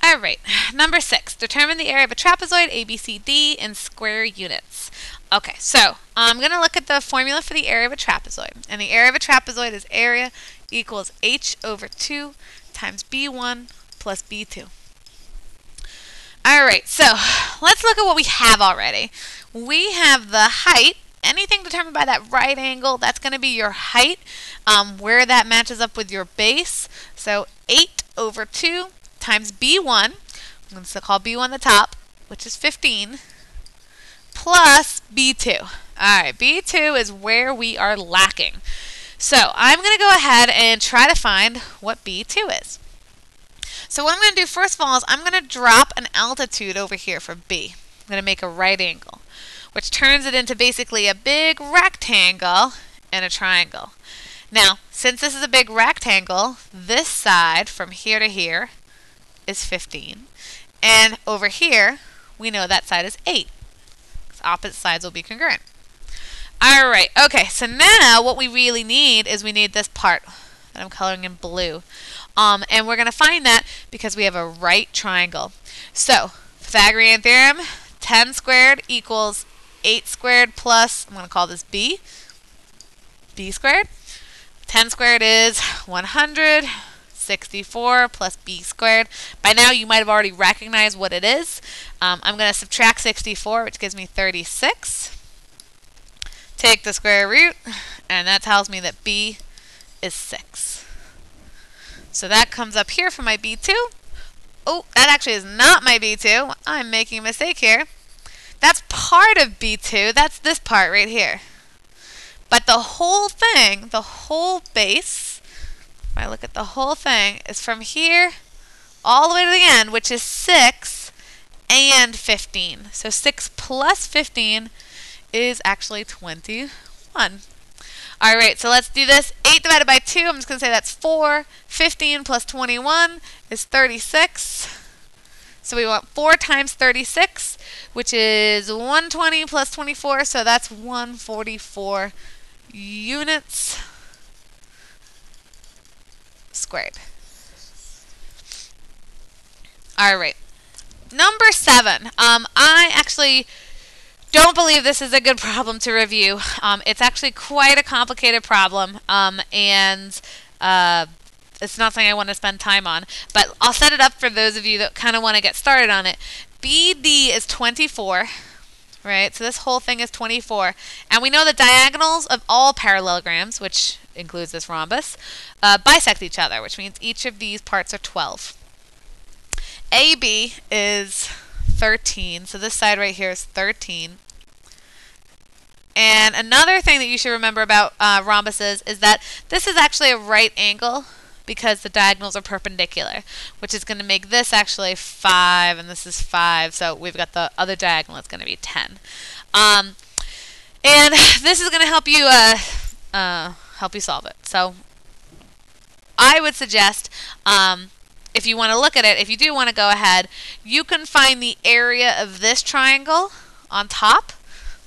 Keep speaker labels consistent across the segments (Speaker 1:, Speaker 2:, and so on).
Speaker 1: All right, number 6. Determine the area of a trapezoid ABCD in square units. Okay, so I'm going to look at the formula for the area of a trapezoid. And the area of a trapezoid is area equals h over 2 times b1 plus b2. All right, so let's look at what we have already. We have the height. Anything determined by that right angle, that's going to be your height, where that matches up with your base. So 8 over 2 times b1, I'm going to call b1 the top, which is 15, plus b2. All right, b2 is where we are lacking. So I'm going to go ahead and try to find what b2 is. So what I'm going to do first of all is I'm going to drop an altitude over here for b. I'm going to make a right angle, which turns it into basically a big rectangle and a triangle. Now, since this is a big rectangle, this side from here to here is 15. And over here, we know that side is 8. Opposite sides will be congruent. All right, okay, so now what we really need is we need this part that I'm coloring in blue. And we're going to find that because we have a right triangle. So, Pythagorean theorem, 10 squared equals 8 squared plus, I'm going to call this b squared. 10 squared is 100. 64 plus b squared. By now you might have already recognized what it is. I'm going to subtract 64, which gives me 36. Take the square root, and that tells me that b is 6. So that comes up here for my b2. Oh, that actually is not my b2. I'm making a mistake here. That's part of b2. That's this part right here. But the whole thing, the whole base, if I look at the whole thing, is from here all the way to the end, which is 6 and 15. So 6 plus 15 is actually 21. All right, so let's do this. 8 divided by 2, I'm just going to say that's 4. 15 plus 21 is 36. So we want 4 times 36, which is 120 plus 24, so that's 144 units squared. All right. Number 7. I actually don't believe this is a good problem to review. It's actually quite a complicated problem, and it's not something I want to spend time on. But I'll set it up for those of you that kind of want to get started on it. BD is 24, right? So this whole thing is 24. And we know the diagonals of all parallelograms, which includes this rhombus, bisect each other, which means each of these parts are 12. AB is 13, so this side right here is 13. And another thing that you should remember about rhombuses is that this is actually a right angle because the diagonals are perpendicular, which is going to make this actually 5, and this is 5, so we've got the other diagonal that's going to be 10. And this is going to help you solve it. So I would suggest, if you want to look at it, if you do want to go ahead, you can find the area of this triangle on top.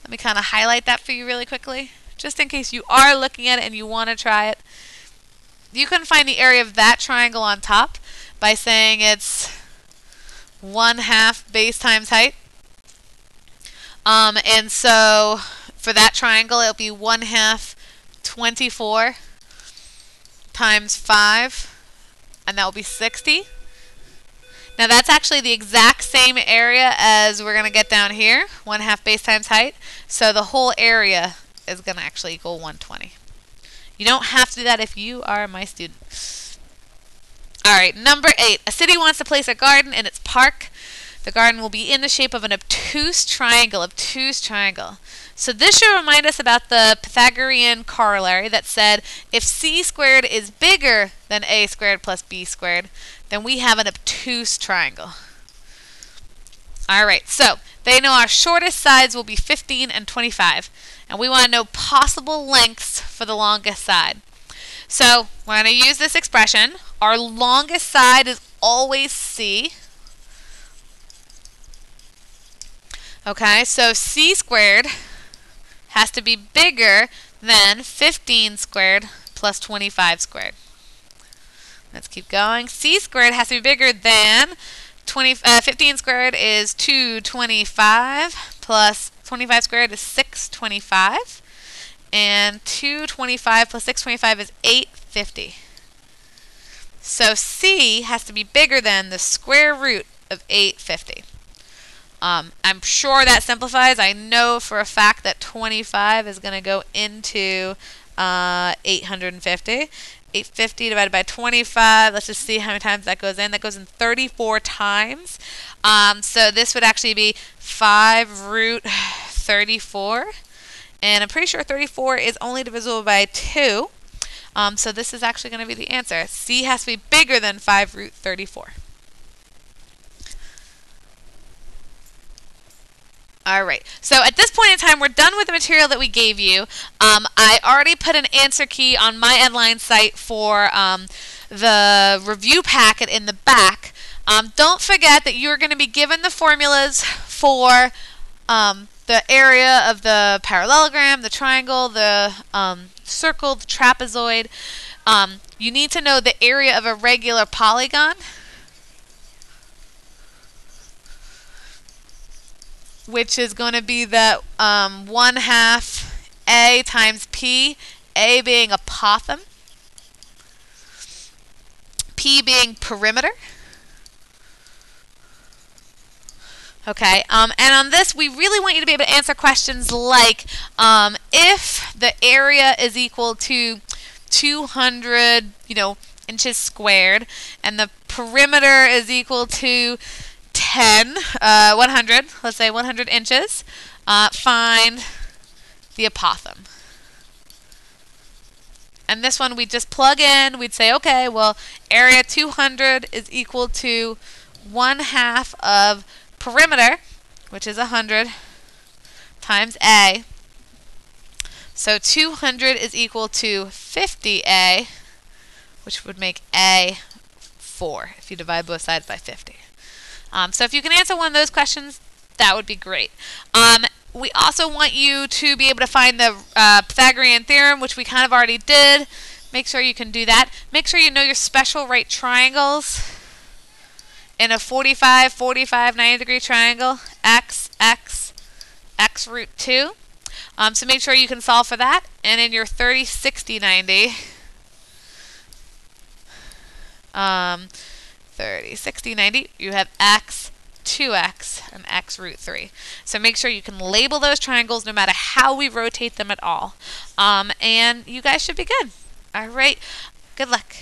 Speaker 1: Let me kind of highlight that for you really quickly, just in case you are looking at it and you want to try it. You can find the area of that triangle on top by saying it's 1/2 base times height. And so for that triangle, it'll be 1/2 24 times 5, and that will be 60. Now that's actually the exact same area as we're going to get down here, 1/2 base times height. So the whole area is going to actually equal 120. You don't have to do that if you are my student. All right, number 8. A city wants to place a garden in its park. The garden will be in the shape of an obtuse triangle. So this should remind us about the Pythagorean corollary that said if c squared is bigger than a squared plus b squared, then we have an obtuse triangle. All right, so they know our shortest sides will be 15 and 25, and we want to know possible lengths for the longest side. So we're going to use this expression. Our longest side is always c. Okay, so c squared has to be bigger than 15 squared plus 25 squared. Let's keep going. C squared has to be bigger than 15 squared is 225 plus 25 squared is 625. And 225 plus 625 is 850. So C has to be bigger than the square root of 850. I'm sure that simplifies. I know for a fact that 25 is going to go into 850. 850 divided by 25, let's just see how many times that goes in. That goes in 34 times. So this would actually be 5 root 34. And I'm pretty sure 34 is only divisible by 2. So this is actually going to be the answer. C has to be bigger than 5 root 34. All right, so at this point in time, we're done with the material that we gave you. I already put an answer key on my Edline site for the review packet in the back. Don't forget that you're going to be given the formulas for the area of the parallelogram, the triangle, the circle, the trapezoid. You need to know the area of a regular polygon, which is going to be the 1/2 A times P, A being apothem, P being perimeter. Okay, and on this, we really want you to be able to answer questions like, if the area is equal to 200, inches squared, and the perimeter is equal to 100, let's say 100 inches, find the apothem. And this one, we just plug in, we'd say, okay, well, area 200 is equal to 1/2 of perimeter, which is 100, times A. So 200 is equal to 50A, which would make A 4 if you divide both sides by 50. So if you can answer one of those questions, that would be great. We also want you to be able to find the Pythagorean theorem, which we kind of already did. Make sure you can do that. Make sure you know your special right triangles. In a 45, 90-degree triangle, x, x, x root 2. So make sure you can solve for that. And in your 30, 60, 90, 30, 60, 90, you have x, 2x, and x root 3. So make sure you can label those triangles no matter how we rotate them at all. And you guys should be good. All right. Good luck.